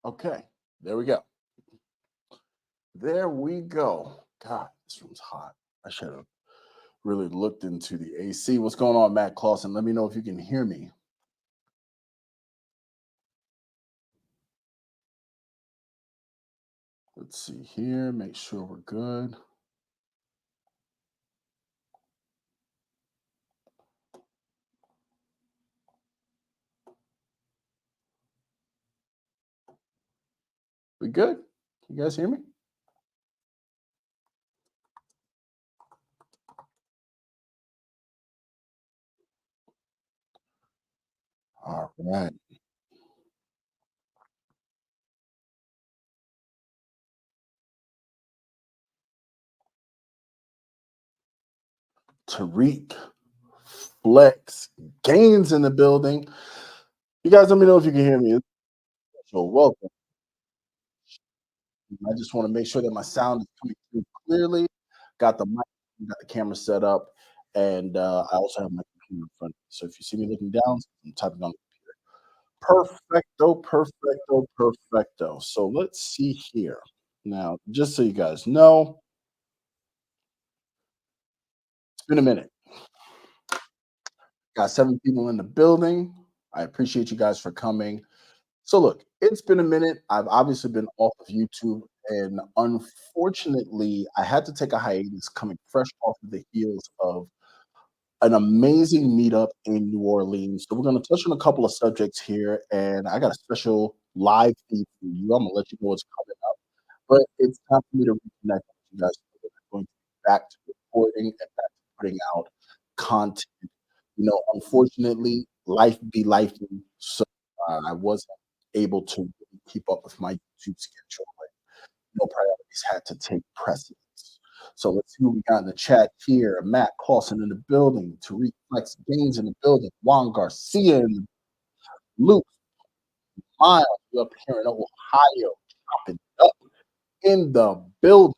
Okay, there we go. There we go. God, this room's hot. I should have really looked into the AC. What's going on, Matt Clausen? Let me know if you can hear me. Let's see here. Make sure we're good. We good? You guys hear me? All right. Tariq, Flex, Gaines in the building. You guys let me know if you can hear me. So welcome. I just want to make sure that my sound is coming through clearly. Got the mic, got the camera set up, and I also have my computer in front of me. So if you see me looking down, I'm typing on the computer. Perfecto, perfecto, perfecto. So let's see here. Now, just so you guys know, it's been a minute. Got 7 people in the building. I appreciate you guys for coming. So look, it's been a minute. I've obviously been off of YouTube, and unfortunately, I had to take a hiatus coming fresh off of the heels of an amazing meetup in New Orleans. So we're going to touch on a couple of subjects here, and I got a special live feed for you. I'm going to let you know what's coming up, but it's time for me to reconnect with you guys. We're going to be back to recording and back to putting out content. Unfortunately, life be life, so I wasn't able to really keep up with my YouTube schedule. Priorities had to take precedence. So let's see what we got in the chat here. Matt Clausen in the building, Tariq Flex Gaines in the building, Juan Garcia in the Luke Miles, you up here in Ohio, chopping it up in the building.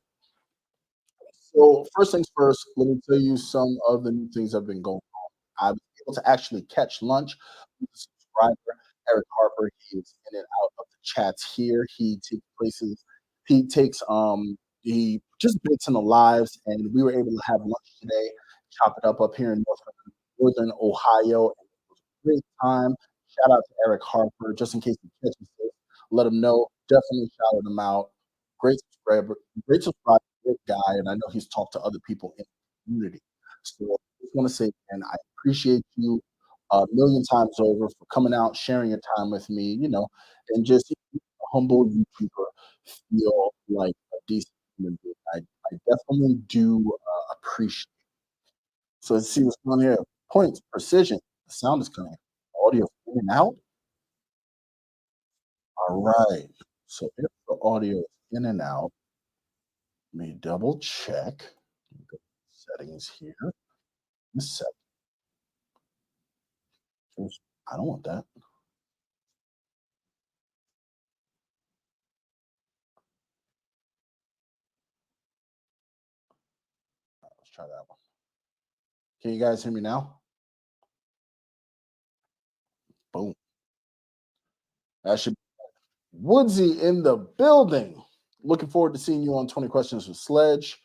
So first things first, let me tell you some of the new things that have been going on. I was able to actually catch lunch with a subscriber, Eric Harper. He is in and out of the chats here. He just bits in the lives, and we were able to have lunch today, chop it up here in northern Ohio. And it was a great time. Shout out to Eric Harper, just in case he catches this. Let him know. Definitely shouted him out. Great subscriber, great guy, and I know he's talked to other people in the community. So I just want to say, again, I appreciate you a million times over for coming out, sharing your time with me, and just a humble YouTuber feel like a decent human being. I definitely do appreciate. So let's see what's going on here. Points, precision. The sound is coming. Audio in and out. All right. So if the audio is in and out, let me double check. Go to settings here. Set. I don't want that. Let's try that one. Can you guys hear me now? Boom. That should Woodsy in the building. Looking forward to seeing you on 20 Questions with Sledge.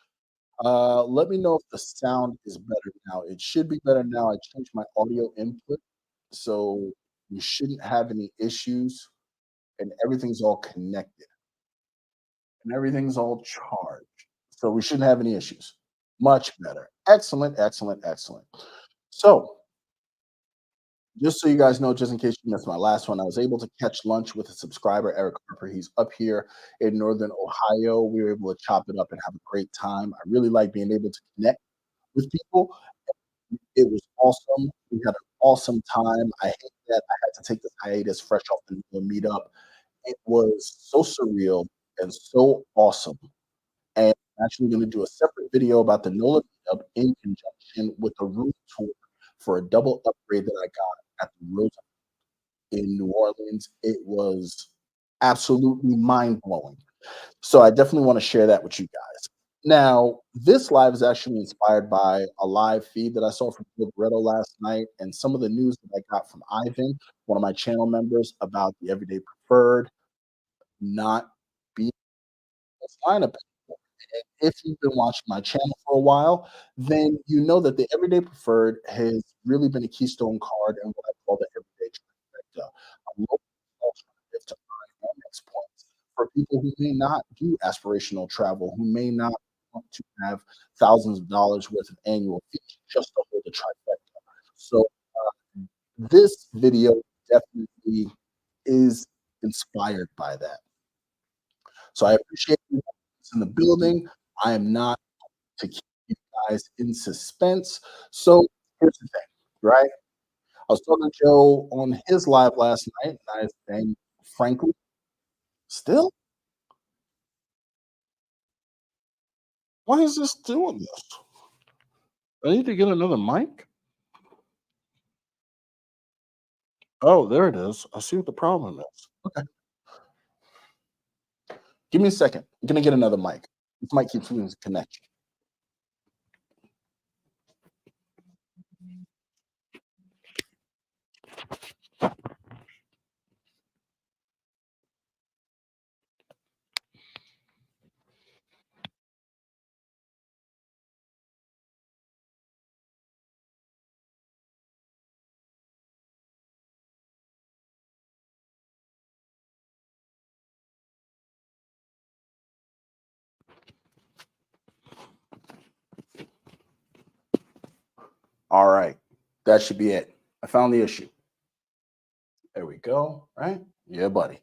Let me know if the sound is better now. It should be better now. I changed my audio input, so you shouldn't have any issues, and everything's all connected, and everything's all charged. So we shouldn't have any issues. Much better. Excellent, excellent, excellent. So just so you guys know, just in case you missed my last one, I was able to catch lunch with a subscriber, Eric Harper. He's up here in Northern Ohio. We were able to chop it up and have a great time. I really like being able to connect with people. It was awesome. We had an awesome time. I hate that I had to take this hiatus fresh off the meetup. It was so surreal and so awesome. And I'm actually going to do a separate video about the Nola meetup in conjunction with a room tour for a double upgrade that I got at the Rosa in New Orleans. It was absolutely mind blowing. So I definitely want to share that with you guys. Now, this live is actually inspired by a live feed that I saw from Libretto last night and some of the news that I got from Ivan, one of my channel members, about the Everyday Preferred. not be in this lineup. If you've been watching my channel for a while, then you know that the everyday preferred has really been a keystone card in what I call the everyday trifecta. A low alternative to earn Amex points for people who may not do aspirational travel, who may not want to have thousands of dollars worth of annual fees just to hold a trifecta. So this video definitely is inspired by that. So I appreciate you in the building. I am not to keep you guys in suspense. So here's the thing, right? I was talking to Joe on his live last night, and I was saying, frankly, still, why is this doing this? I need to get another mic. Oh, there it is. I see what the problem is. Okay, give me a second. I'm gonna get another mic. This mic keeps losing connection. All right, that should be it. I found the issue. There we go. Right? Yeah, buddy.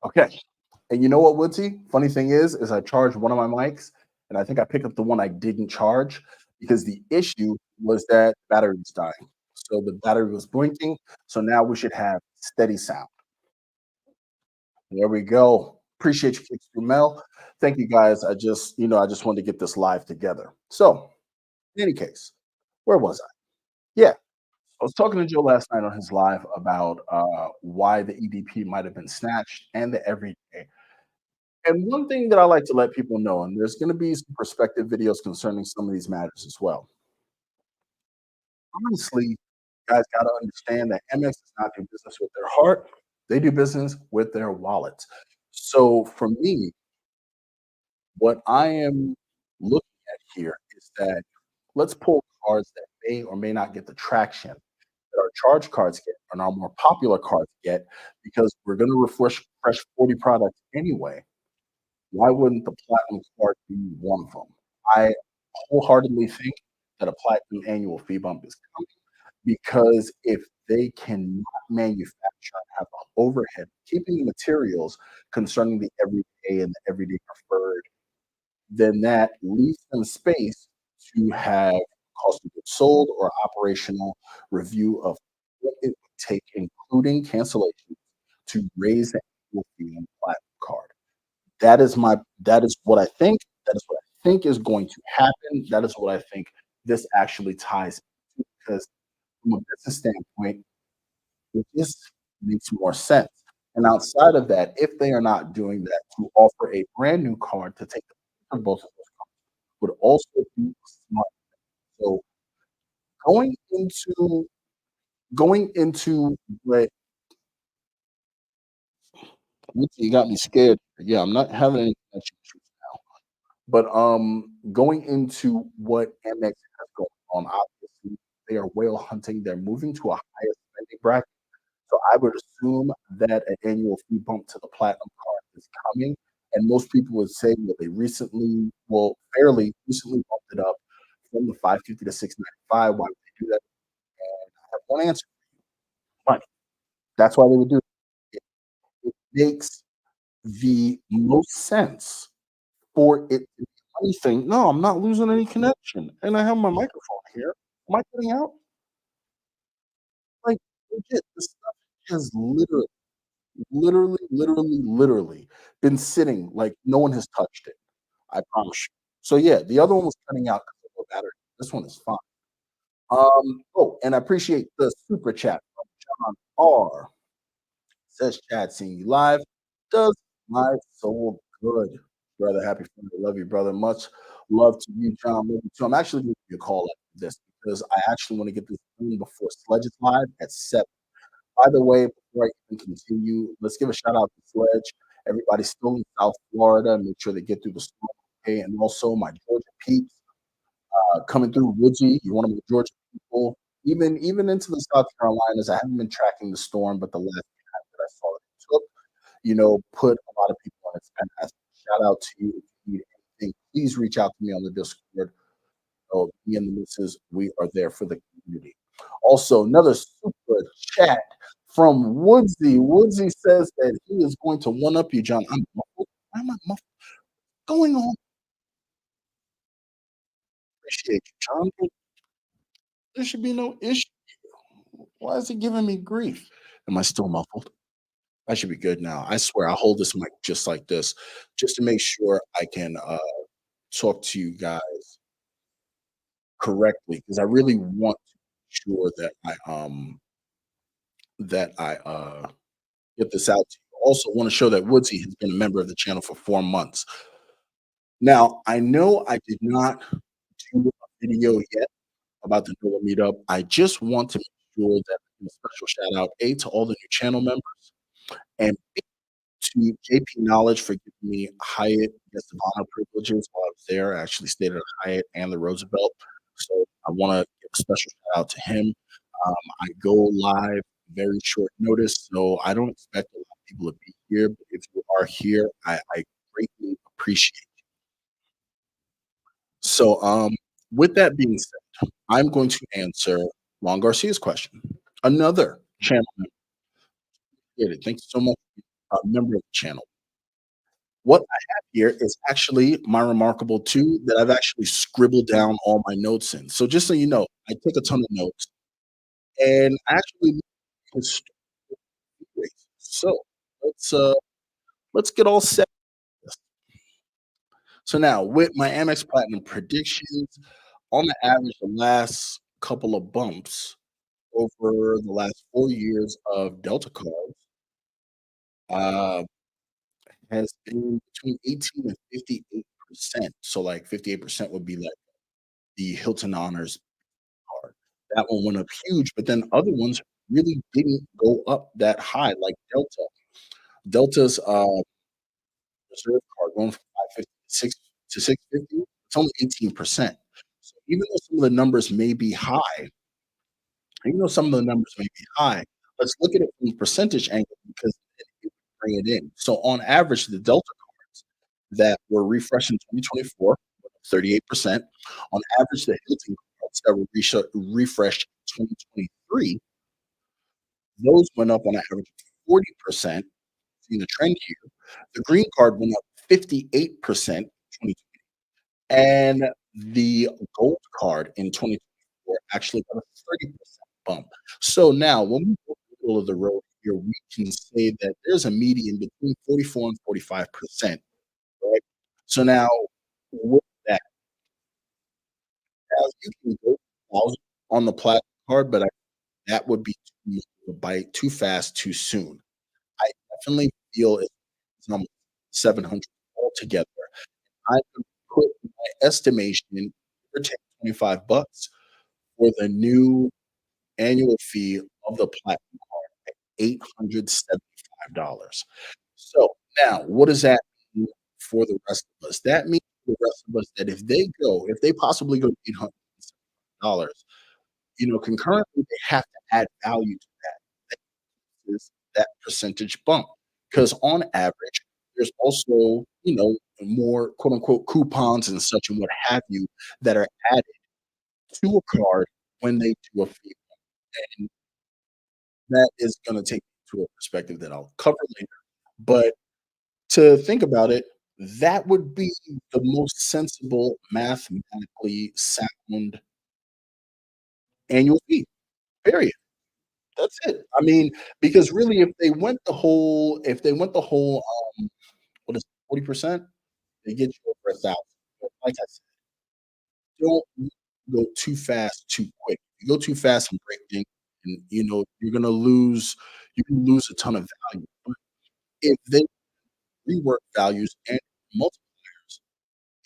Okay. And you know what, Woodsy? Funny thing is I charged one of my mics, and I think I picked up the one I didn't charge because the issue was that battery was dying. So the battery was blinking. So now we should have steady sound. There we go. Appreciate you, Kicks through Mel. Thank you guys. I just wanted to get this live together. So, in any case, where was I? Yeah. I was talking to Joe last night on his live about why the EDP might have been snatched and the everyday. And one thing that I like to let people know, and there's going to be some perspective videos concerning some of these matters as well. Honestly, you guys got to understand that MX does not do business with their heart; they do business with their wallets. So, for me, what I am looking at here is that let's pull cards that may or may not get the traction that our charge cards get and our more popular cards get, because we're going to refresh 40 products anyway. Why wouldn't the platinum card be one of them? I wholeheartedly think that a platinum annual fee bump is coming because if they cannot manufacture and have the overhead, keeping the materials concerning the everyday and the everyday preferred, then that leaves them space to have cost of goods sold or operational review of what it would take, including cancellation, to raise the annual fee on the platinum card. That is what I think. That is what I think is going to happen. That is what I think this actually ties into, because from a business standpoint, it just makes more sense. And outside of that, if they are not doing that, to offer a brand new card to take the place of both of those cards would also be smart. So going into what you got me scared. Yeah, I'm not having any connection issues. But, going into what Amex has going on, obviously, they are whale hunting, they're moving to a higher spending bracket, so I would assume that an annual fee bump to the platinum card is coming, and most people would say that they fairly recently bumped it up from the 550 to 695. Why would they do that? And I have one answer: money. That's why they would do it. It makes the most sense for it to be anything. No, I'm not losing any connection, and I have my microphone here. Am I cutting out? Like, legit, this stuff has literally been sitting like no one has touched it. I promise you. So, yeah, the other one was cutting out because of the battery. This one is fine. Oh, and I appreciate the super chat from John R. Says, "Chad, seeing you live does my soul good." Brother, happy Friday. Love you, brother. Much love to you, John. Love you too. I'm actually gonna give you a call after this. because I actually want to get this done before Sledge is live at 7. By the way, before I even continue, let's give a shout out to Sledge. Everybody's still in South Florida. Make sure they get through the storm okay. And also my Georgia peeps coming through Woodsy. You're one of my Georgia people. Even into the South Carolinas. I haven't been tracking the storm, but the last time that I saw it took, put a lot of people on its path. Shout out to you. If you need anything, please reach out to me on the Discord. So me and the missus, we are there for the community. Also, another super chat from Woodsy. Woodsy says that he is going to one up you, John. I'm muffled. Why am I muffled? Going on? Appreciate you, John. There should be no issue. Why is he giving me grief? Am I still muffled? I should be good now. I swear I'll hold this mic just like this, just to make sure I can talk to you guys correctly, because I really want to make sure that I get this out to you. Also, want to show that Woodsy has been a member of the channel for 4 months. Now, I know I did not do a video yet about the Nola meetup. I just want to make sure that I give a special shout out A to all the new channel members and B to JP Knowledge for giving me Hyatt guest of honor privileges while I was there. I actually stayed at a Hyatt and the Roosevelt. So I want to give a special shout out to him. I go live very short notice, so I don't expect a lot of people to be here. But if you are here, I greatly appreciate it. So, with that being said, I'm going to answer Lon Garcia's question. Another channel member. Thank you so much, member of the channel. What I have here is actually my remarkable 2 that I've actually scribbled down all my notes in. So just so you know, I took a ton of notes and actually historical rates. So let's get all set. So now with my Amex Platinum predictions, on the average, the last couple of bumps over the last 4 years of Delta cards, uh, has been between 18 and 58%. So like 58% would be like the Hilton Honors card. That one went up huge, but then other ones really didn't go up that high, like Delta. Delta's reserve card going from 550 to 650, it's only 18%. So even though some of the numbers may be high, let's look at it from a percentage angle because it would bring it in. So on average, the Delta cards that were refreshed in 2024, 38%. On average, the Hilton cards that were refreshed in 2023, those went up on average 40%. Seeing the trend here. The green card went up 58% 2020, and the gold card in 2024 actually got a 30% bump. So now when we go middle of the road here, we can say that there's a median between 44 and 45%, right? So now with that, now you can go 1,000 on the platinum card, but that would be too much of a bite, too fast, too soon. I definitely feel it's almost 700 altogether. I would put my estimation, give or take 25 bucks for the new annual fee of the platinum card at $875. So now what does that mean for the rest of us? That means for the rest of us that if they possibly go to $875, concurrently they have to add value to that. Is that percentage bump. Because on average, there's also, more quote unquote coupons and such and what have you that are added to a card when they do a fee. And that is going to take me to a perspective that I'll cover later. But to think about it, that would be the most sensible, mathematically sound annual fee, period. That's it. I mean, because really, if they went the whole, what is 40%? They get you over 1,000. But like I said, don't go too fast, too quick. If you go too fast and break things, and you can lose a ton of value. But if they rework values and multipliers,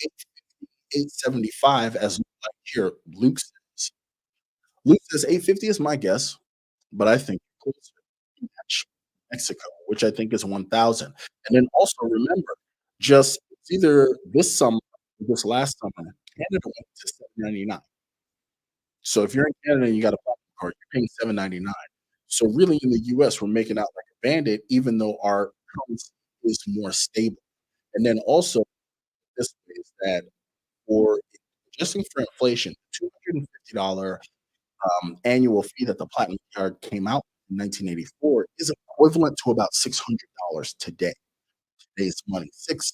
850, 875, as like here Luke says, Luke says 850 is my guess, but I think closer to match Mexico, which I think is 1,000. And then also remember, just it's either this summer or this last summer, Canada went to 7.99. So if you're in Canada and you got a platinum card, you're paying 7.99. So really in the US, we're making out like a bandit, even though our currency is more stable. And then also this is that for adjusting for inflation, $250 annual fee that the platinum card came out in 1984 is equivalent to about $600 today. Today's money, six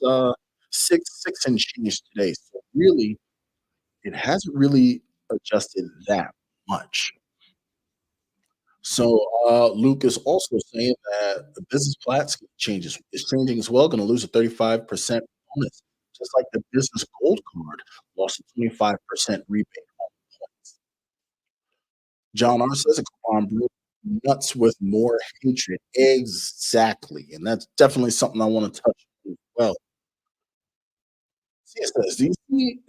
and change today. So really, it hasn't really adjusted that much. So Luke is also saying that the business Platts changes is changing as well. Going to lose a 35% bonus, just like the business gold card lost a 25% rebate on points. John R says a coupon brew nuts with more hatred. Exactly, and that's definitely something I want to touch on as well. See, it says, do you see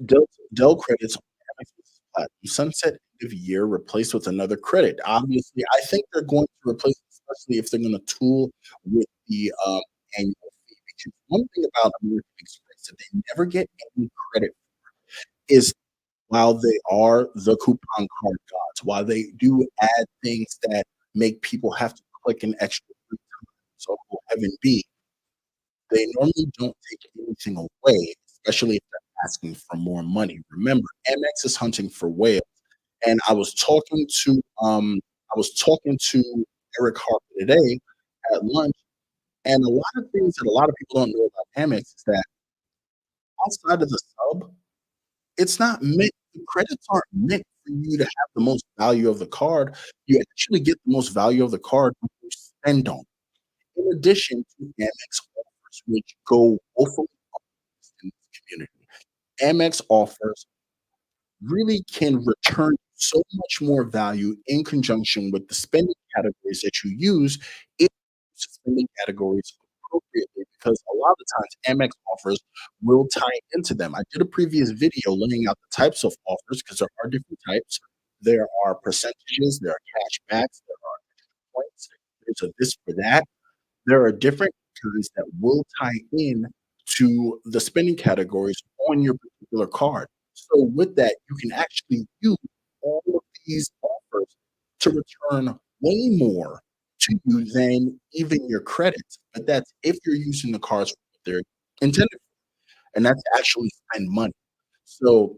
Dell credits on Amex Business Platinum sunset end of year replaced with another credit? Obviously, I think they're going to replace it, especially if they're going to tool with the annual fee. Because one thing about American Express that they never get any credit is while they are the coupon card gods, while they do add things that make people have to click an extra 3 times, so heaven be, they normally don't take anything away, especially if they're asking for more money. Remember, Amex is hunting for whales, and I was talking to Eric Harper today at lunch, and a lot of things that a lot of people don't know about Amex is that outside of the sub, it's not meant the credits aren't meant for you to have the most value of the card. You actually get the most value of the card when you spend on it. In addition to Amex offers, which go woefully in this community. Amex offers really can return so much more value in conjunction with the spending categories that you use if you use spending categories appropriately because a lot of the times Amex offers will tie into them. I did a previous video laying out the types of offers because there are different types. There are percentages, there are cash backs, there are points, there's a this for that. There are different kinds that will tie in to the spending categories on your particular card. So with that, you can actually use all of these offers to return way more to you than even your credits. But that's if you're using the cards for what they're intended for, and that's to actually spend money. So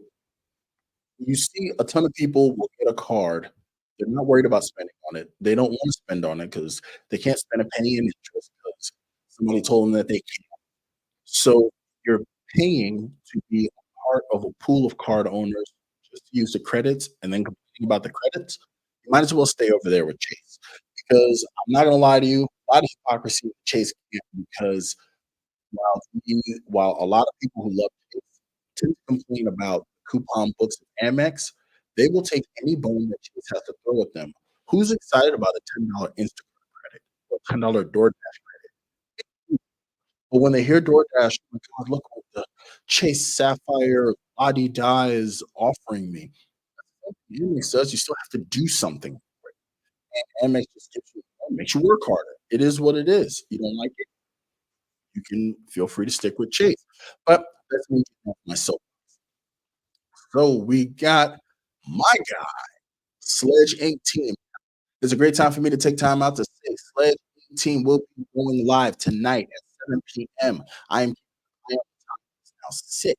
you see a ton of people will get a card. They're not worried about spending on it. They don't want to spend on it because they can't spend a penny in interest because somebody told them that they can't. So you're paying to be a part of a pool of card owners just to use the credits and then complaining about the credits. You might as well stay over there with Chase because I'm not going to lie to you. A lot of hypocrisy with Chase because while a lot of people who love Chase tend to complain about coupon books of Amex, they will take any bone that Chase has to throw at them. Who's excited about a $10 Instacart credit or $10 DoorDash credit? But when they hear DoorDash, "Oh my god, look what the Chase Sapphire La-di-da is offering me." Amex says you still have to do something for it. And Amex just makes you work harder. It is what it is. You don't like it, you can feel free to stick with Chase. But that's me getting off my soap. So we got my guy, Sledge 18. It's a great time for me to take time out to say Sledge 18 will be going live tonight at 7 p.m. I am now 6.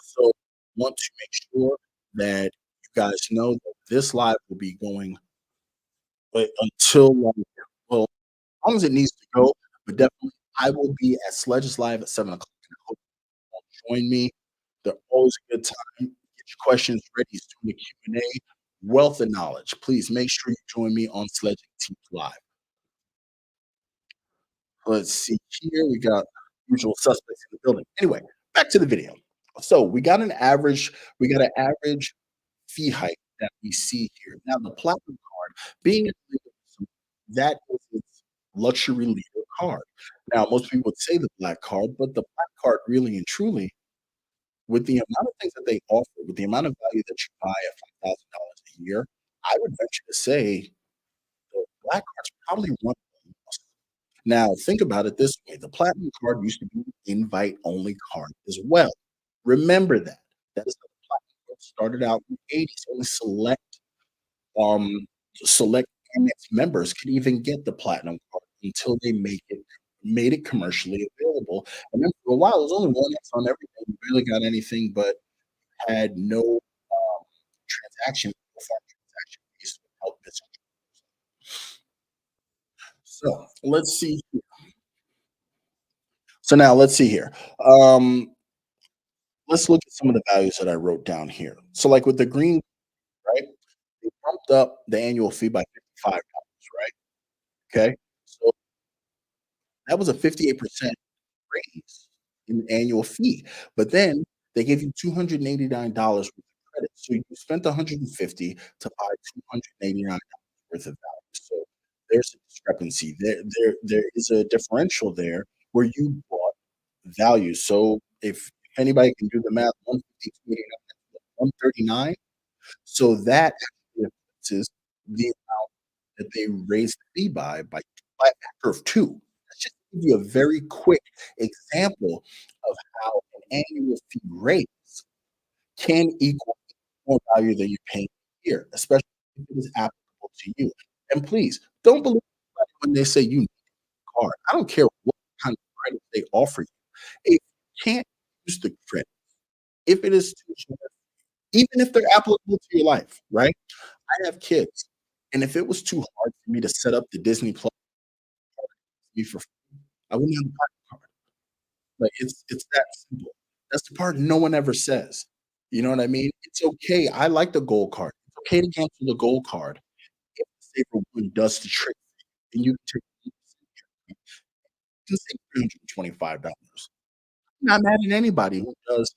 So want to make sure that you guys know that this live will be going until well, as long as it needs to go, but definitely I will be at Sledge's Live at 7 o'clock. And I hope you all join me. They're always a good time. Get your questions ready. He's doing the Q&A. Wealth of knowledge. Please make sure you join me on Sledge Teams Live. Let's see here. We got usual suspects in the building. Anyway, back to the video. So we got an average fee hike that we see here. Now, the platinum card being a that is its luxury leader card. Now, most people would say the black card, but the black card really and truly, with the amount of things that they offer, with the amount of value that you buy at $5,000 a year, I would venture to say the black card's probably one of the most. Now, think about it this way, the platinum card used to be an invite-only card as well. Remember that. That is how the platinum card started out in the '80s. Only um, select Amex members could even get the platinum card until they make it made it commercially available. And then for a while, it was only one X on everything. You barely got anything, but had no transaction transaction fees to help this. So let's see. So now let's see here. Um, let's look at some of the values that I wrote down here. So like with the green, right? They bumped up the annual fee by $55, right? Okay. So that was a 58% raise in annual fee. But then they gave you $289 worth of credit. So you spent 150 to buy $289 worth of value. So there's a discrepancy. There is a differential there where you bought value. So if anybody can do the math, 150 to 139. So that actually influences the amount that they raised the fee by a factor of 2. That's just to give you a very quick example of how an annual fee raise can equal more value than you're paying here, especially if it is applicable to you. And please, don't believe anybody when they say you need a card. I don't care what kind of credit they offer you. If you can't use the credit, if it is too generous, even if they're applicable to your life, right? I have kids, and if it was too hard for me to set up the Disney Plus fee for free, I wouldn't have a Platinum card. Like, it's that simple. That's the part no one ever says. You know what I mean? It's okay. I like the Gold card. It's okay to cancel the Gold card if the Saver One does the trick for you, and you can take you can save $325. Not mad at anybody who does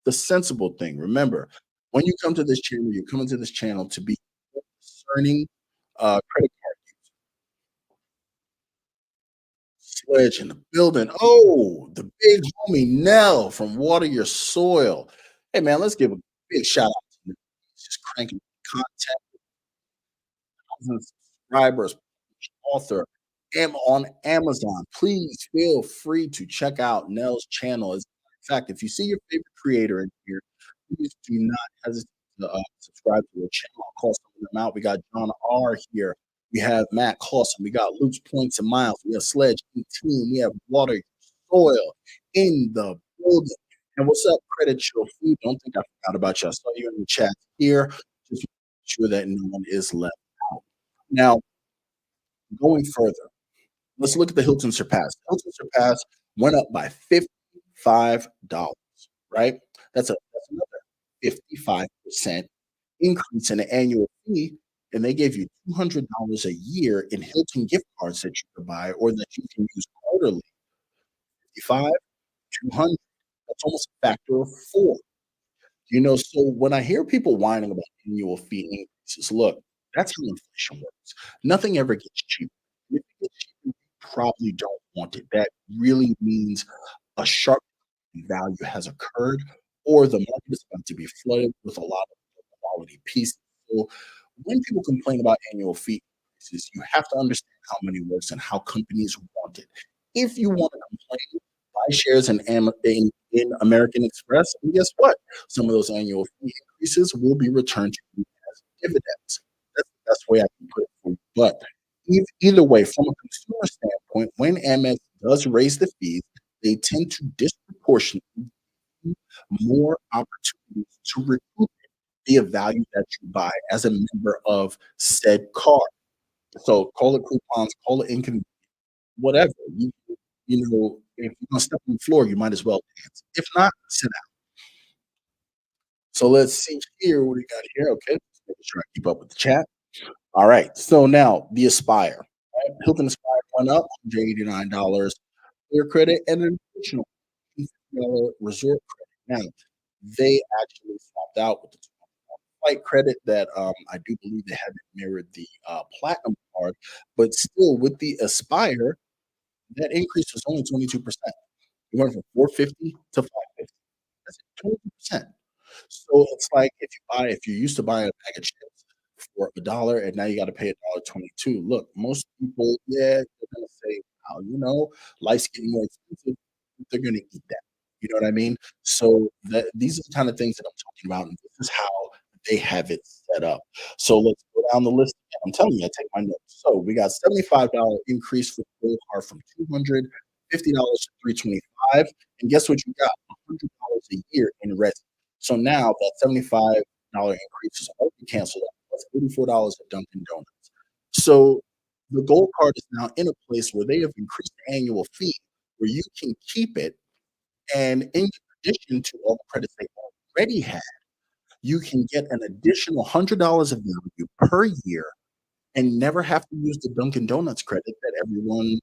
the sensible thing. Remember, when you come to this channel, you're coming to this channel to be discerning, credit card Sledge in the building. Oh, the big homie Nell from Water Your Soil. Hey, man, let's give a big shout out to Nell. He's just cranking content, thousands of subscribers, author, on Amazon. Please feel free to check out Nell's channel. As a matter of fact, if you see your favorite creator in here, please do not hesitate to subscribe to the channel. I'll call some of them out. We got John R here. We have Matt Clausen. We got Luke's Points and Miles. We have Sledge 18. We have Water Your Soil in the building. And what's up, Credit Chill Food? Don't think I forgot about you. I saw you in the chat here. Just make sure that no one is left out. Now, going further, let's look at the Hilton Surpass. Hilton Surpass went up by $55, right? That's another 55% increase in the annual fee, and they gave you $200 a year in Hilton gift cards that you could buy or that you can use quarterly. 55, 200. That's almost a factor of 4. So when I hear people whining about annual fee increases, look, that's how inflation works. Nothing ever gets cheaper. If it gets cheaper, you probably don't want it. That really means a sharp value has occurred, or the market is about to be flooded with a lot of quality pieces. So when people complain about annual fee increases, you have to understand how money works and how companies want it. If you want to complain, buy shares in American Express, and guess what? Some of those annual fee increases will be returned to you as dividends. That's the best way I can put it for you. But either way, from a consumer standpoint, when Amex does raise the fees, they tend to disproportionately give you more opportunities to recoup the value that you buy as a member of said card. So call it coupons, call it income, whatever. If you're gonna step on the floor, you might as well dance. If not, sit down. So let's see here what we got here. Okay, let's make sure I keep up with the chat. All right. So now the Aspire. Right? Hilton Aspire went up $189 clear credit and an additional $50 resort credit. Now they actually swapped out with the flight credit that I do believe they haven't mirrored the platinum card, but still with the Aspire, that increase was only 22%. It went from 450 to 550. That's 22%. So it's like if you used to buy a bag of chips for a dollar, and now you got to pay a dollar 22. Look, most people, yeah, they're gonna say, "Oh, life's getting more expensive." They're gonna eat that. You know what I mean? So these are the kind of things that I'm talking about, and this is how they have it set up. So let's go down the list again. I'm telling you, I take my notes. So we got $75 increase for the gold card from $250 to $325. And guess what you got? $100 a year in resin. So now that $75 increase is already canceled out. That's $84 at Dunkin' Donuts. So the gold card is now in a place where they have increased the annual fee where you can keep it. And in addition to all the credits they already had, you can get an additional $100 of value per year and never have to use the Dunkin' Donuts credit that everyone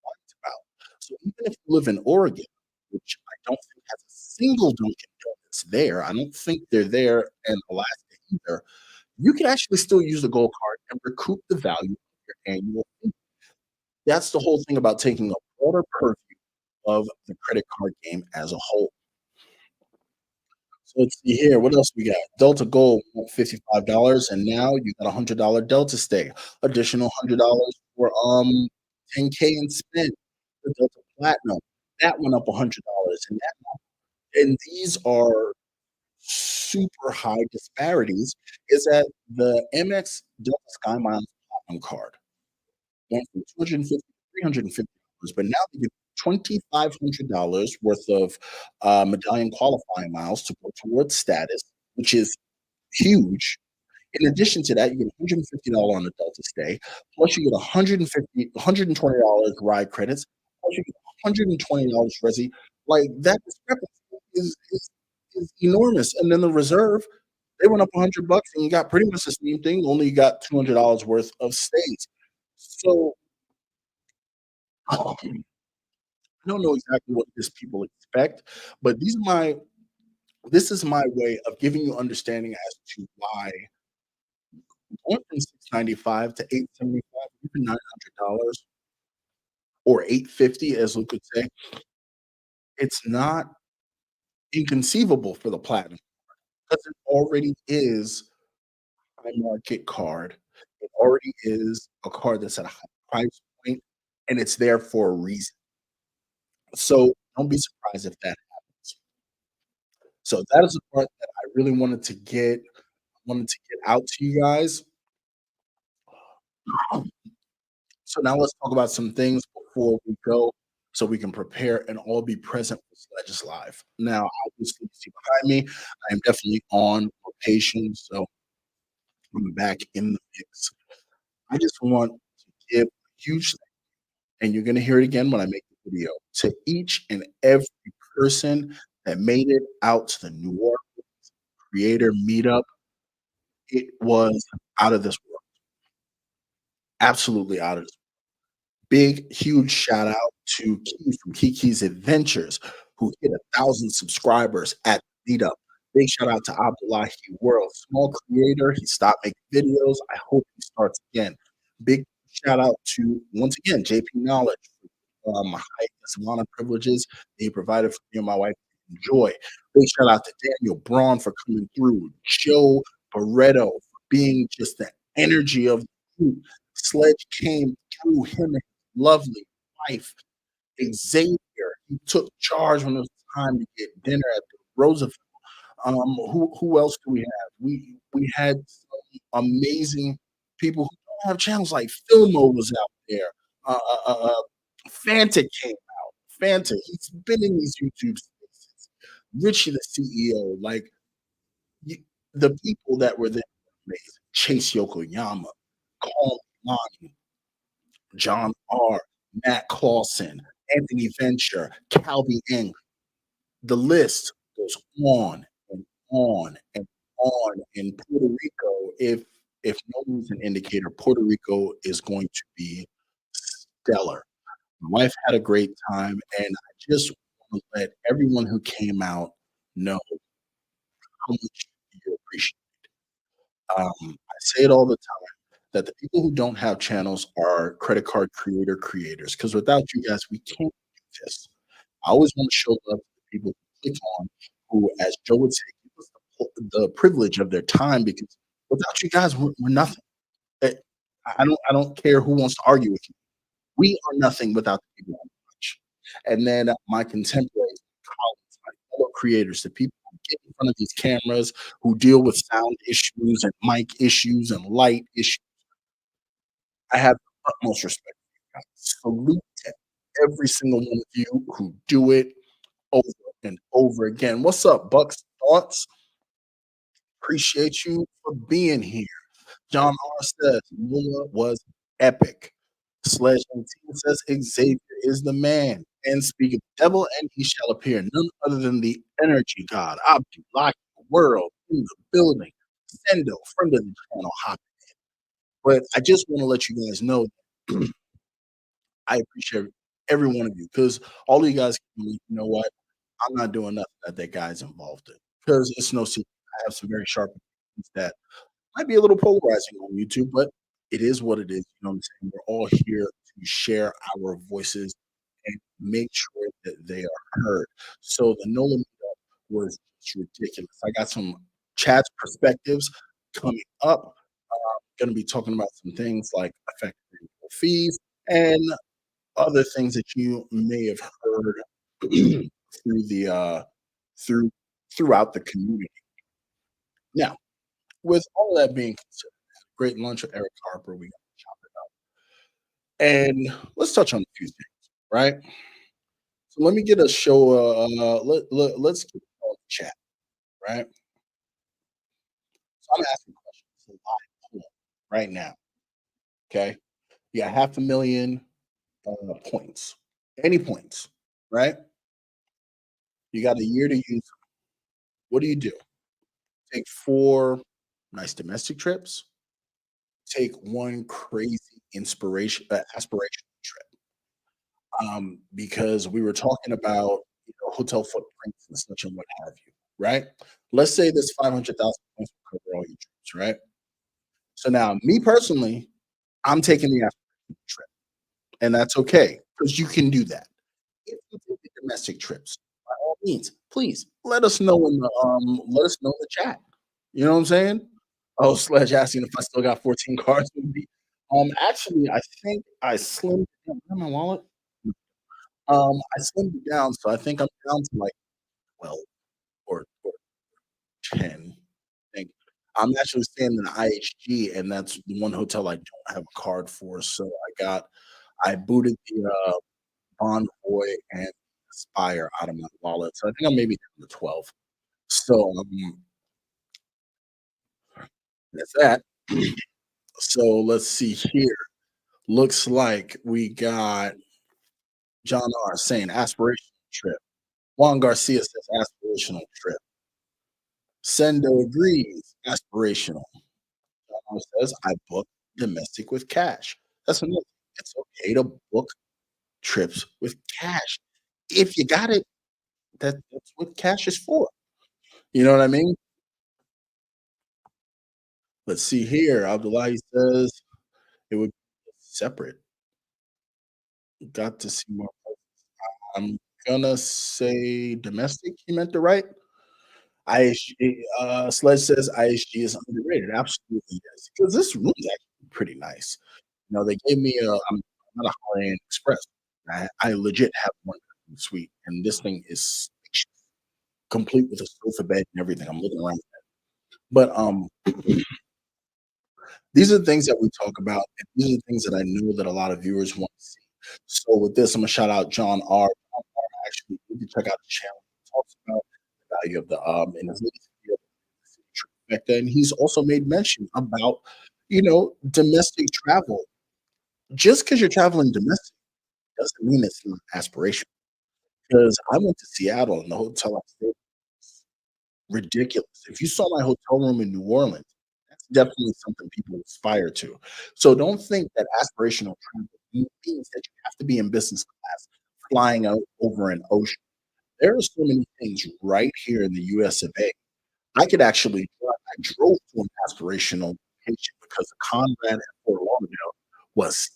talks about. So even if you live in Oregon, which I don't think has a single Dunkin' Donuts there, I don't think they're there in Alaska either, you can actually still use the gold card and recoup the value of your annual fee. That's the whole thing about taking a broader purview of the credit card game as a whole. So let's see here. What else we got? Delta Gold, $55, and now you got $100 Delta Stay. Additional $100 for 10K in spend. The Delta Platinum that went up $100, and these are super high disparities. Is that the Amex Delta Sky Miles Platinum card went from 250 to $350, but now they give $2,500 worth of medallion qualifying miles to go towards status, which is huge. In addition to that, you get $150 on the Delta stay, plus you get $120 ride credits, plus you get $120 Resi. Like that discrepancy is enormous. And then the reserve, they went up $100 and you got pretty much the same thing, only you got $200 worth of stays. So I don't know exactly what these people expect, but this is my way of giving you understanding as to why going from 695 to 875, even $900 or 850, as we could say, it's not inconceivable for the platinum because it already is a high market card. It already is a card that's at a high price point, and it's there for a reason. So don't be surprised if that happens. So that is the part that I really wanted to get out to you guys. So now let's talk about some things before we go so we can prepare and all be present for Sledges Live. Now, obviously, you see behind me, I am definitely on location, so I'm back in the mix. I just want to give a huge and you're going to hear it again when I make the video, to each and every person that made it out to the New Orleans Creator Meetup. It was out of this world, absolutely out of this big, huge shout out to Key from Kiki's Adventures, who hit 1,000 subscribers at Meetup. Big shout out to Abdullahi World, small creator. He stopped making videos. I hope he starts again. Big shout out to, once again, JP Knowledge, high Savannah privileges he provided for me and my wife to enjoy. Big shout out to Daniel Braun for coming through, Joe Barreto for being just the energy of the group. Sledge came through, him and lovely wife, Xavier. He took charge when it was time to get dinner at the Roosevelt. Who else do we have? We had some amazing people who don't have channels like Filmo was out there. Fanta came out. Fanta, he's been in these YouTube spaces. Richie, the CEO, like you, the people that were there were amazing. Chase Yokoyama, Carl Lonnie, John R., Matt Clausen, Anthony Venture, Calvi Eng. The list goes on and on and on. In Puerto Rico, if no is an indicator, Puerto Rico is going to be stellar. My wife had a great time, and I just want to let everyone who came out know how much you appreciate. I say it all the time that the people who don't have channels are credit card creators. Because without you guys, we can't do this. I always want to show love to the people who click on, who, as Joe would say, give us the privilege of their time because Without you guys, we're nothing. Eh, I don't care who wants to argue with you. We are nothing without the people on the watch. And then my contemporaries, colleagues, my fellow creators, the people who get in front of these cameras, who deal with sound issues and mic issues and light issues, I have the utmost respect for you guys. Salute to every single one of you who do it over and over again. What's up, Bucks Thoughts? Appreciate you for being here. John R. says Nola was epic. Sledge 18 says Xavier is the man. And speak of the devil, and he shall appear. None other than the energy god, Abdullah, world in the building. Sendo, friend of the channel, hop. But I just want to let you guys know I appreciate every one of you because all of you guys, you know what? I'm not doing nothing that that guy's involved in because it's no secret. I have some very sharp opinions that might be a little polarizing on YouTube, but it is what it is. You know what I'm saying? We're all here to share our voices and make sure that they are heard. So the Nola meetup was just ridiculous. I got some chat's perspectives coming up. Going to be talking about some things like effective fees and other things that you may have heard through the through throughout the community. Now, with all that being considered, great lunch with Eric Harper. We got to chop it up. And let's touch on a few things, right? So let me get a show. Let's get on the chat, right? So I'm asking questions. It's a live poll right now. Okay, you got 500,000 points. Any points, right? You got a year to use them. What do you do? Take 4 nice domestic trips. Take 1 crazy aspiration trip. Because we were talking about, hotel footprints and such and what have you, right? Let's say this 500,000 points will cover all your trips, right? So now, me personally, I'm taking the aspiration trip, and that's okay because you can do that. If you take the domestic trips, by all means, please let us know in the chat. You know what I'm saying? Oh, Sledge asking if I still got 14 cards with me. Actually, I think I slimmed down. Where's my wallet? I slimmed it down, so I think I'm down to like 12 or 10. I think. I'm actually staying in IHG, and that's the one hotel I don't have a card for. So I booted the Bonvoy and Aspire out of my wallet. So I think I'm maybe down to 12. So that's that. So let's see here. Looks like we got John R saying aspirational trip. Juan Garcia says aspirational trip. Sendo agrees, aspirational. John R says I book domestic with cash. That's another. It's okay to book trips with cash. If you got it, that's what cash is for. You know what I mean? Let's see here. Abdullahi says it would be separate. Got to see more. I'm gonna say domestic. He meant to write. IHG, Sledge says IHG is underrated. Absolutely, yes. Because this room is actually pretty nice. They gave me I'm not a Holiday Inn Express. I legit have one suite, and this thing is complete with a sofa bed and everything. I'm looking around, but these are the things that we talk about, and these are the things that I know that a lot of viewers want to see. So with this, I'm gonna shout out John R. John R. Actually, you can check out the channel. He talks about the value of the in his latest video, the trifecta, and he's also made mention about domestic travel. Just because you're traveling domestic doesn't mean it's not aspirational. Because I went to Seattle and the hotel I stayed ridiculous. If you saw my hotel room in New Orleans, that's definitely something people aspire to. So don't think that aspirational travel means that you have to be in business class flying out over an ocean. There are so many things right here in the US of A. I could actually drive. I drove to an aspirational location because the Conrad at Fort Lauderdale was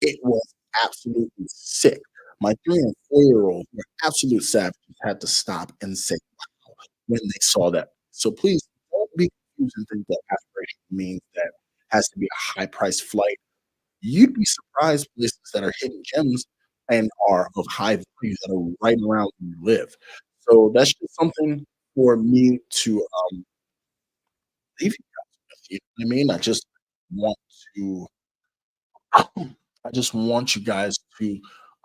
it was absolutely sick. My 3 and 4-year-old were absolute savages, had to stop and say when they saw that. So please don't be confused and think that aspiration means that has to be a high price flight. You'd be surprised places that are hidden gems and are of high value that are right around where you live. So that's just something for me to leave you guys with. You know what I mean? Want to I just want you guys to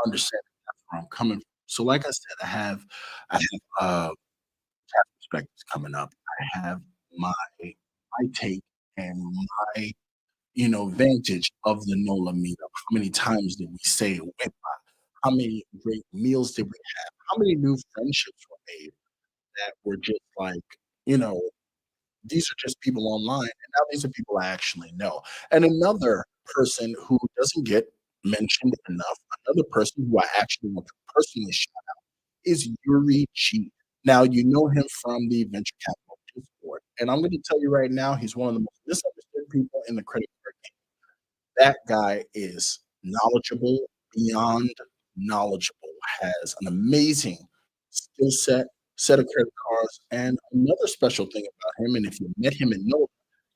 understand that's where I'm coming from. So like I said, I have tax perspectives coming up. I have my my take and my vantage of the Nola meetup. How many times did we say it went by? How many great meals did we have? How many new friendships were made that were just like, you know, these are just people online, and now these are people I actually know. And another person who doesn't get mentioned enough, another person who I actually want to personally shout out is Yuri G. Now, you know him from the venture capital Discord, and I'm going to tell you right now, he's one of the most misunderstood people in the credit card game. That guy is knowledgeable, beyond knowledgeable, has an amazing skill set of credit cards, and another special thing about him, and if you met him and know,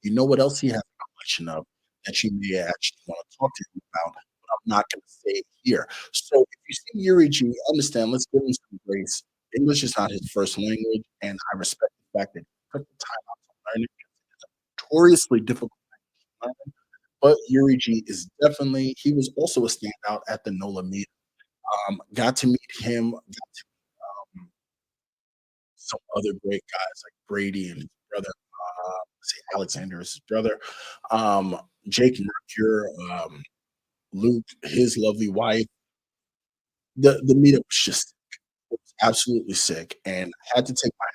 you know what else he has a collection of that you may actually want to talk to him about, but I'm not gonna say it here. So if you see Yuri G, understand, let's give him some grace. English is not his first language, and I respect the fact that he took the time out to learn it. It's notoriously difficult to learn, but Yuri G is definitely he was also a standout at the NOLA meet. Got to meet him, got to some other great guys like Brady and his brother, let's see, Alexander is his brother, um, Jake Mercure, Luke, his lovely wife. The meetup was just it was absolutely sick, and I had to take my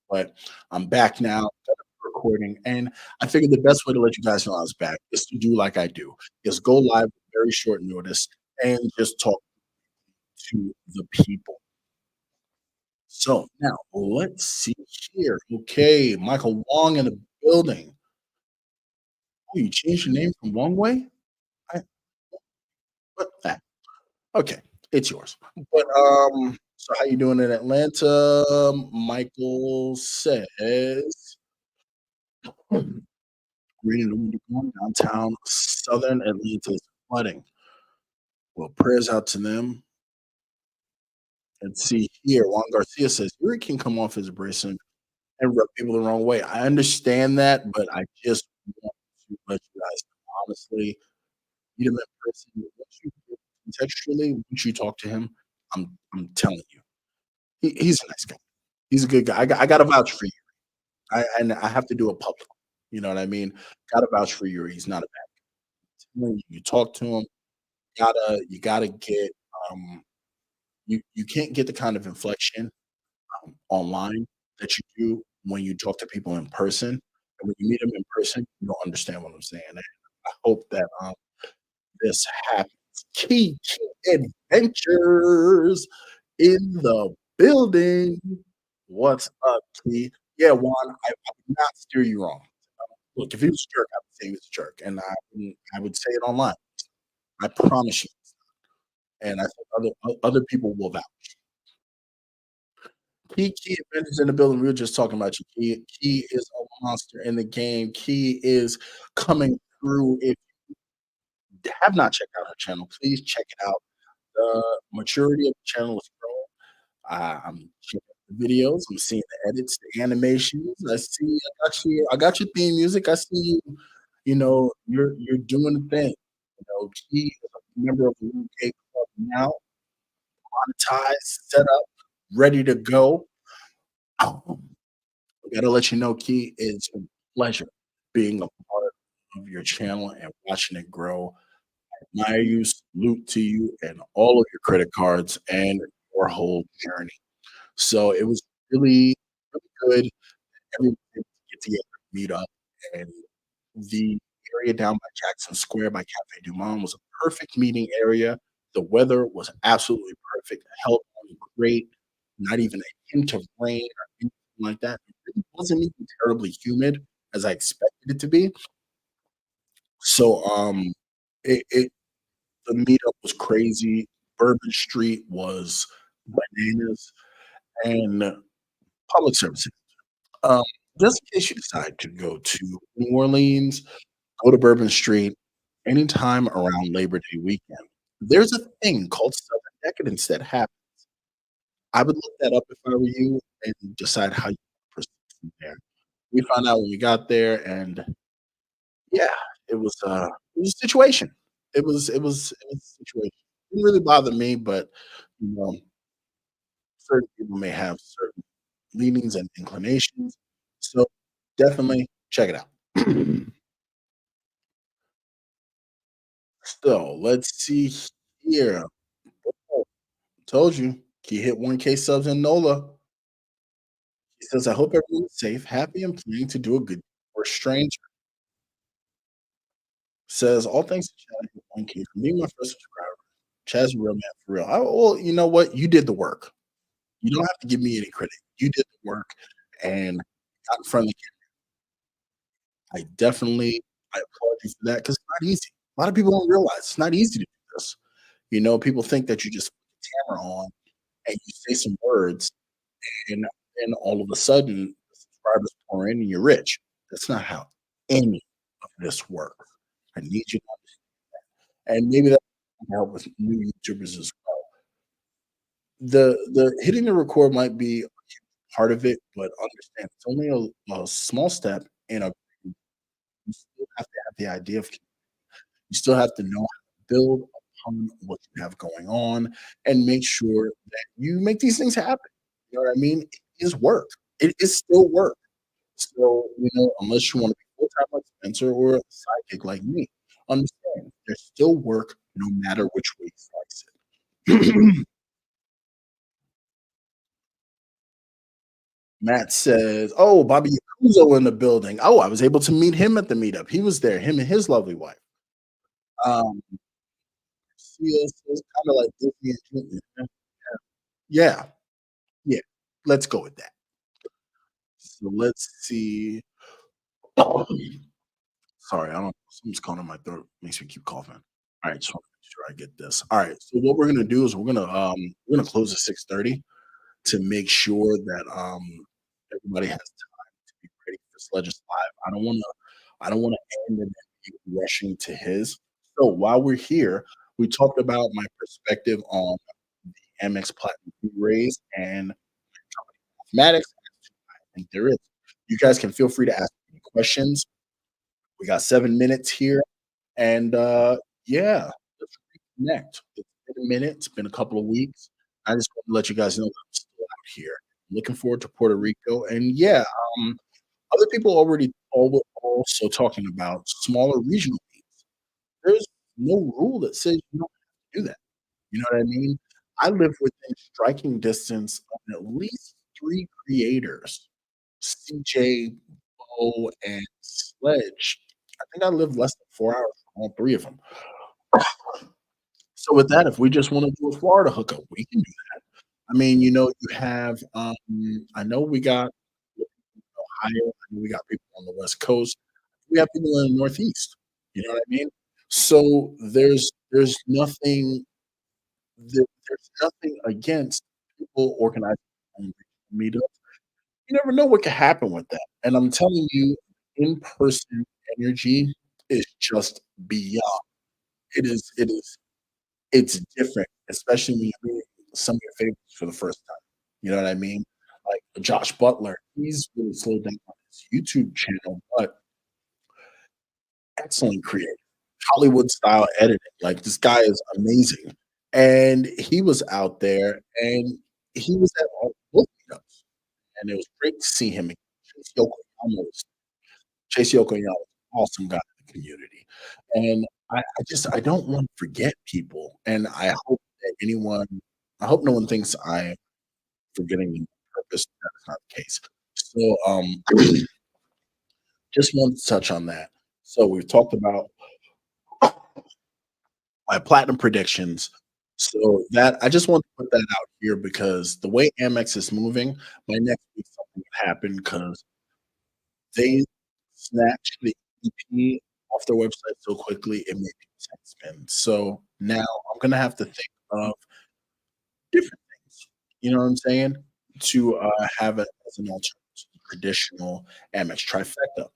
but I'm back now, got a recording, and I figured the best way to let you guys know I was back is to do like I do, is go live with very short notice and just talk to the people. So now let's see here. Okay, Michael Wong in the building. Oh, you changed your name from Wong Wei? I what that? Okay, it's yours. But so how you doing in Atlanta? Michael says reading the window going downtown southern Atlanta is flooding. Well, prayers out to them. And see here, Juan Garcia says Yuri can come off as abrasive and rub people the wrong way. I understand that, but I just want to let you guys know honestly, meet him in person. Once you contextually, once you talk to him, I'm telling you, he's a nice guy. He's a good guy. I got to vouch for you. And I have to do it public. You know what I mean? Got to vouch for you. He's not a bad guy. You talk to him. You gotta get you can't get the kind of inflection online that you do when you talk to people in person. And when you meet them in person, you don't understand what I'm saying. And I hope that this happens. Key Adventures in the building. What's up, Key? Yeah, Juan, I would not steer you wrong. Look, if he was a jerk, I would say he was a jerk, and I would say it online. I promise you. And I think other people will vouch. Key Adventures in the building. We were just talking about you. Key is a monster in the game. Key is coming through. If you have not checked out her channel, please check it out. The maturity of the channel is growing. I'm checking out the videos. I'm seeing the edits, the animations. I got your theme music. I see you. You're doing the thing. Key is a member of the UK Club now, monetized, set up, ready to go. I gotta let you know, Key, it's a pleasure being a part of your channel and watching it grow. I admire you, salute to you and all of your credit cards and your whole journey. So it was really, really good. Everyone to get together, meet up, and the area down by Jackson Square by Cafe Du Monde was a perfect meeting area. The weather was absolutely perfect. The health was great. Not even a hint of rain or anything like that. It wasn't even terribly humid as I expected it to be. So it the meetup was crazy. Bourbon Street was bananas and public services. just in case you decide to go to New Orleans, go to Bourbon Street anytime around Labor Day weekend. There's a thing called Southern Decadence that happens. I would look that up if I were you and decide how you proceed from there. We found out when we got there, and yeah, it was a situation. It was a situation. Didn't really bother me, but you know, certain people may have certain leanings and inclinations. So definitely check it out. So let's see here. Oh, told you, he hit 1K subs in Nola. He says, I hope everyone is safe, happy, and planning to do a good deed for a stranger. Says, all thanks to Chad hit 1K for being my first subscriber. Chad's a real man for real. Well, you know what? You did the work. You don't have to give me any credit. You did the work and got in front of the I applaud you for that because it's not easy. A lot of people don't realize it's not easy to do this. People think that you just put the camera on and you say some words, and then all of a sudden, the subscribers pour in and you're rich. That's not how any of this works. I need you to and maybe that can help with new YouTubers as well. The hitting the record might be part of it, but understand it's only a small step in a you still have to have the idea of you still have to know how to build upon what you have going on and make sure that you make these things happen. You know what I mean? It is work. It is still work. So, unless you want to be full time like Spencer or a sidekick like me, understand there's still work no matter which way you slice it. Matt says, "Oh, Bobby Yakuzo in the building. Oh, I was able to meet him at the meetup. He was there, him and his lovely wife. Um, it's kind of like Disney and Disney. Yeah, yeah. Let's go with that. So let's see. Sorry, I don't. Something's going on my throat. Makes me keep coughing. All right, just want to make sure I get this. All right. So what we're gonna do is we're gonna close at 6:30 to make sure that everybody has time to be ready for Sledge's live. I don't wanna end and then be rushing to his. So while we're here, we talked about my perspective on the Amex Platinum fee raise and mathematics. I think there is. You guys can feel free to ask any questions. We got 7 minutes here, and, yeah, let's reconnect. It's been a minute, it's been a couple of weeks. I just want to let you guys know that I'm still out here. Looking forward to Puerto Rico, and yeah, other people already also talking about smaller regional leagues. There's no rule that says you don't have to do that. You know what I mean? I live within striking distance of at least 3 creators, CJ, Bo, and Sledge. I think I live less than 4 hours from all 3 of them. So with that, if we just wanna do a Florida hookup, we can do that. I mean, you have, I know we got Ohio, I know we got people on the West Coast. We have people in the Northeast, you know what I mean? So there's nothing against people organizing meetups. You never know what could happen with that, and I'm telling you, in-person energy is just beyond. It's different, especially when you're meeting some of your favorites for the first time. You know what I mean? Like Josh Butler, he's really slowed down on his YouTube channel, but excellent creator, Hollywood style editing. Like this guy is amazing. And he was out there and he was at all both meetups. And it was great to see him. Chase Yokoyama is an awesome guy in the community. And I don't want to forget people. And I hope no one thinks I'm forgetting them on purpose. That is not the case. So just wanted to touch on that. So we've talked about my platinum predictions. So that I just want to put that out here because the way Amex is moving, by next week something could happen because they snatched the EP off their website so quickly it made people's heads spin. So now I'm gonna have to think of different things. You know what I'm saying? To have it as an alternative. traditional Amex trifecta.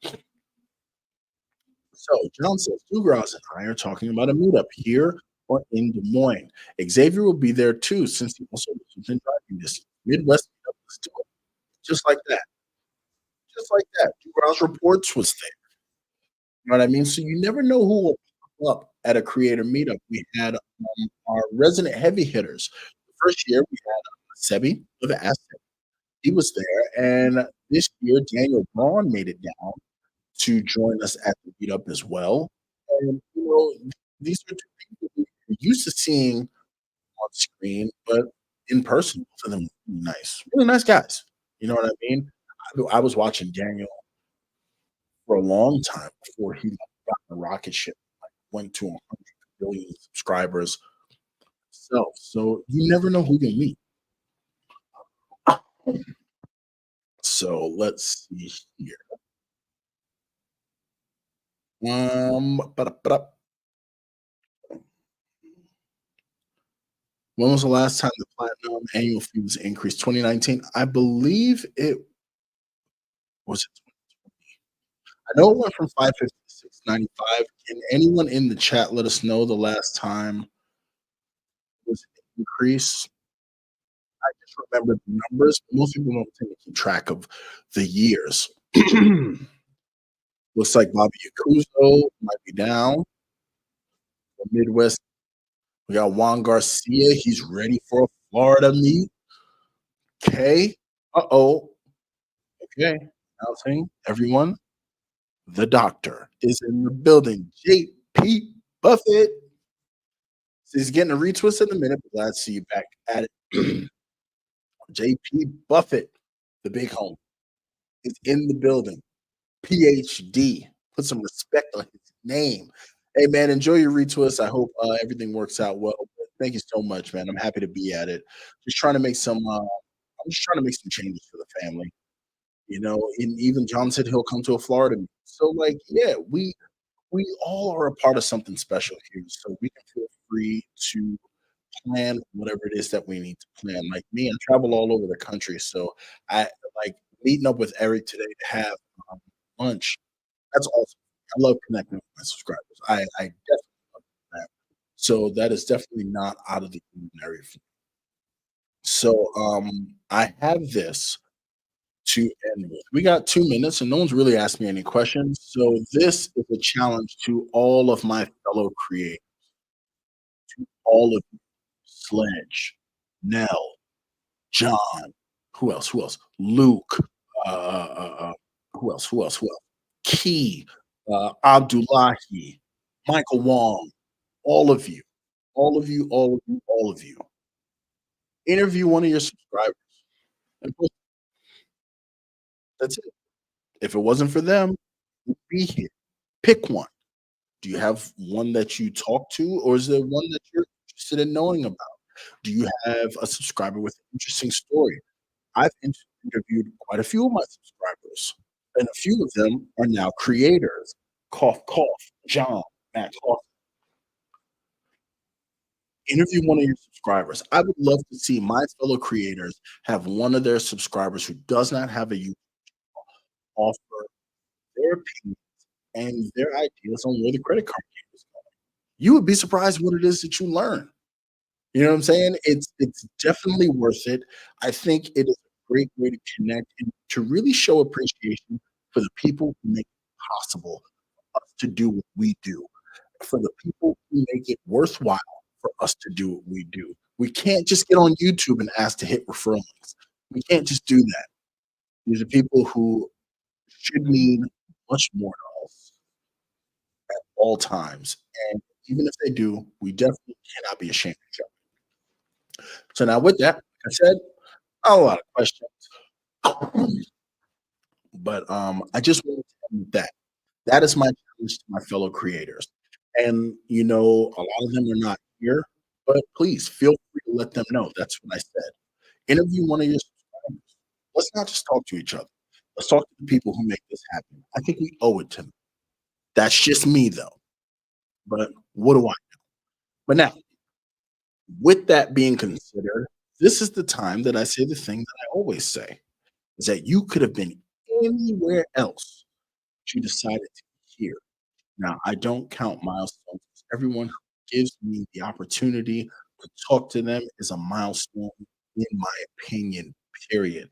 So John says, Dugas and I are talking about a meetup here or in Des Moines. Xavier will be there too, since he also lives within driving distance. Midwest meetup, let's do it. Just like that. Just like that. Dugas reports was there. You know what I mean? So you never know who will pop up at a creator meetup. We had our resident heavy hitters. The first year we had Sebi with an asset. He was there. And this year, Daniel Braun made it down to join us at the meetup as well. And, these are two people we're used to seeing on screen, but in person, both of them really nice guys. You know what I mean? I was watching Daniel for a long time before he got the rocket ship, like went to 100 billion subscribers. So you never know who you meet. So let's see here. Ba-da-ba-da. When was the last time the platinum annual fee was increased? 2019. I believe it was. I know it went from 550 to 695. Can anyone in the chat let us know the last time it was an increase? I just remember the numbers. Most people don't tend to keep track of the years. Looks like Bobby Yakuzo might be down. The Midwest. We got Juan Garcia. He's ready for a Florida meet. Okay. Uh-oh. Okay. Announcing everyone. The doctor is in the building. JP Buffett. So he's getting a retwist in a minute, but glad to see you back at it. JP Buffett, the big home, is in the building. PhD. Put some respect on his name. Hey man, enjoy your retwist. I hope everything works out well. Thank you so much, man. I'm happy to be at it. Just trying to make some. I'm just trying to make some changes for the family. And even John said he'll come to a Florida meet. So like, yeah, we all are a part of something special here. So we can feel free to plan whatever it is that we need to plan. Like me, I travel all over the country. So I like meeting up with Eric today to have lunch. That's awesome. I love connecting with my subscribers. I definitely love that. So that is definitely not out of the ordinary for me. So I have this to end with. We got 2 minutes and no one's really asked me any questions. So this is a challenge to all of my fellow creators, to all of you, Sledge, Nell, John, who else? Who else? Luke, who else? Who else? Who else? Key, Abdullahi, Michael Wong, all of you, all of you, all of you, all of you. Interview one of your subscribers. And that's it. If it wasn't for them, we'd be here. Pick one. Do you have one that you talk to, or is there one that you're interested in knowing about? Do you have a subscriber with an interesting story? I've interviewed quite a few of my subscribers, and a few of them are now creators. Cough, cough. John, Matt, cough. Interview one of your subscribers. I would love to see my fellow creators have one of their subscribers who does not have a YouTube offer their opinion and their ideas on where the credit card game is going. You would be surprised what it is that you learn. You know what I'm saying? It's definitely worth it. I think it is a great way to connect and to really show appreciation for the people who make it possible for us to do what we do, for the people who make it worthwhile for us to do what we do. We can't just get on YouTube and ask to hit referral links. We can't just do that. These are people who should mean much more to us at all times. And even if they do, we definitely cannot be ashamed to show. So now with that, like I said, a lot of questions. But I just wanted to end with that. That is my challenge to my fellow creators. And a lot of them are not here, but please feel free to let them know. That's what I said. Interview one of your subscribers. Let's not just talk to each other. Let's talk to the people who make this happen. I think we owe it to them. That's just me though. But what do I know? But now, with that being considered, this is the time that I say the thing that I always say. is that you could have been anywhere else, but you decided to be here. Now, I don't count milestones. Everyone who gives me the opportunity to talk to them is a milestone, in my opinion, period.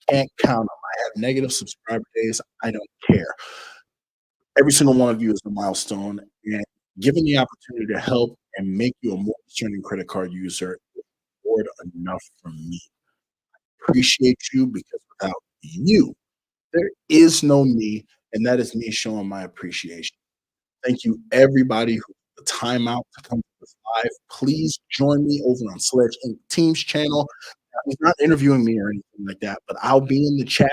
Can't count them. I have negative subscriber days. I don't care. Every single one of you is a milestone, and given the opportunity to help and make you a more discerning credit card user is reward enough from me. Appreciate you because without you, there is no me, and that is me showing my appreciation. Thank you, everybody who took the time out to come to this live. Please join me over on Sledge Inc. Team's channel. He's not interviewing me or anything like that, but I'll be in the chat.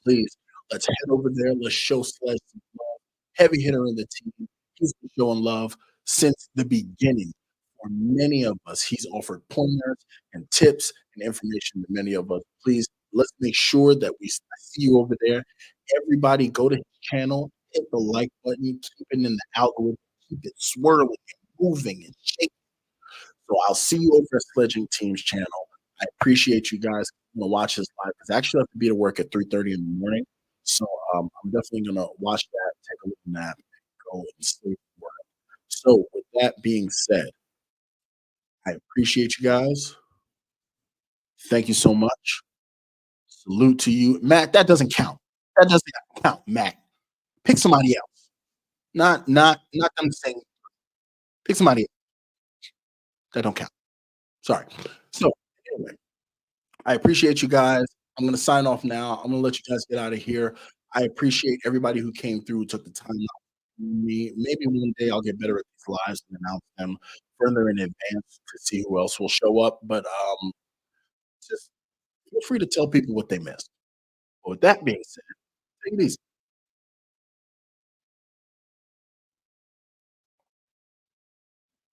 Please, let's head over there. Let's show Sledge some love. Heavy hitter in the team. He's been showing love since the beginning. For many of us, he's offered pointers and tips and information to many of us. Please, let's make sure that we see you over there. Everybody, go to his channel, hit the like button, keep it in the algorithm, keep it swirling and moving and shaking. So I'll see you over at Sledging Team's channel. I appreciate you guys. I'm gonna watch this live because I actually have to be to work at 3:30 in the morning. So I'm definitely gonna watch that, take a little nap, and go and sleep. Work. So with that being said, I appreciate you guys. Thank you so much. Salute to you, Matt. That doesn't count. That doesn't count, Matt. Pick somebody else. Not them saying. Pick somebody else. That don't count. Sorry. So anyway, I appreciate you guys. I'm gonna sign off now. I'm gonna let you guys get out of here. I appreciate everybody who came through, took the time out for me. Maybe one day I'll get better at these lives and announce them further in advance to see who else will show up. But just feel free to tell people what they missed. But with that being said, take it easy.